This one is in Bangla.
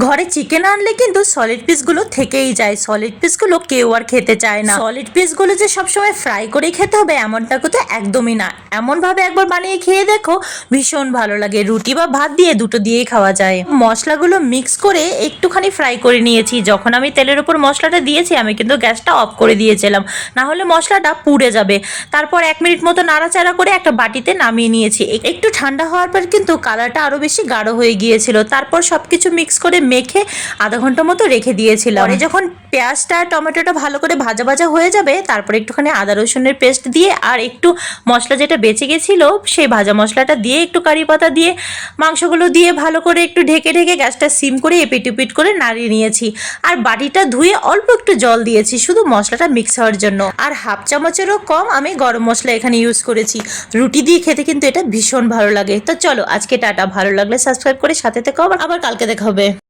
ঘরে চিকেন আনলে কিন্তু সলিড পিসগুলো থেকেই যায়। সলিড পিসগুলো কেউ আর খেতে চায় না। সলিড পিসগুলো যে সবসময় ফ্রাই করেই খেতে হবে এমনটা কিন্তু একদমই না। এমনভাবে একবার বানিয়ে খেয়ে দেখো, ভীষণ ভালো লাগে। রুটি বা ভাত দিয়ে দুটো দিয়েই খাওয়া যায়। মশলাগুলো মিক্স করে একটুখানি ফ্রাই করে নিয়েছি। যখন আমি তেলের উপর মশলাটা দিয়েছি আমি কিন্তু গ্যাসটা অফ করে দিয়েছিলাম, না হলে মশলাটা পুড়ে যাবে। তারপর 1 মিনিট মতো নাড়াচাড়া করে একটা বাটিতে নামিয়ে নিয়েছি। একটু ঠান্ডা হওয়ার পর কিন্তু কালারটা আরো বেশি গাঢ় হয়ে গিয়েছিল। তারপর সবকিছু মিক্স করে মেখে আধা ঘন্টা মতো রেখে দিয়েছিলাম। পরে যখন পেঁয়াজটা টমেটোটা ভালো করে ভাজা ভাজা হয়ে যাবে, তারপরে একটুখানি আদা রসুনের পেস্ট দিয়ে আর একটু মশলা যেটা বেঁচে গেছিল সেই ভাজা মশলাটা দিয়ে একটু কারি পাতা দিয়ে মাংসগুলো দিয়ে ভালো করে একটু ঢেকে ঢেকে গ্যাসটা সিম করে এপিট উপিট করে নাড়িয়ে নিয়েছি। আর বাটিটা ধুয়ে অল্প একটু জল দিয়েছি শুধু মশলাটা মিক্স হওয়ার জন্য। আর হাফ চামচেরও কম আমি গরম মশলা এখানে ইউজ করেছি। রুটি দিয়ে খেতে কিন্তু এটা ভীষণ ভালো লাগে। তো চলো আজকে টাটা, ভালো লাগলে সাবস্ক্রাইব করে সাথে থেকো, আবার কালকে দেখা হবে।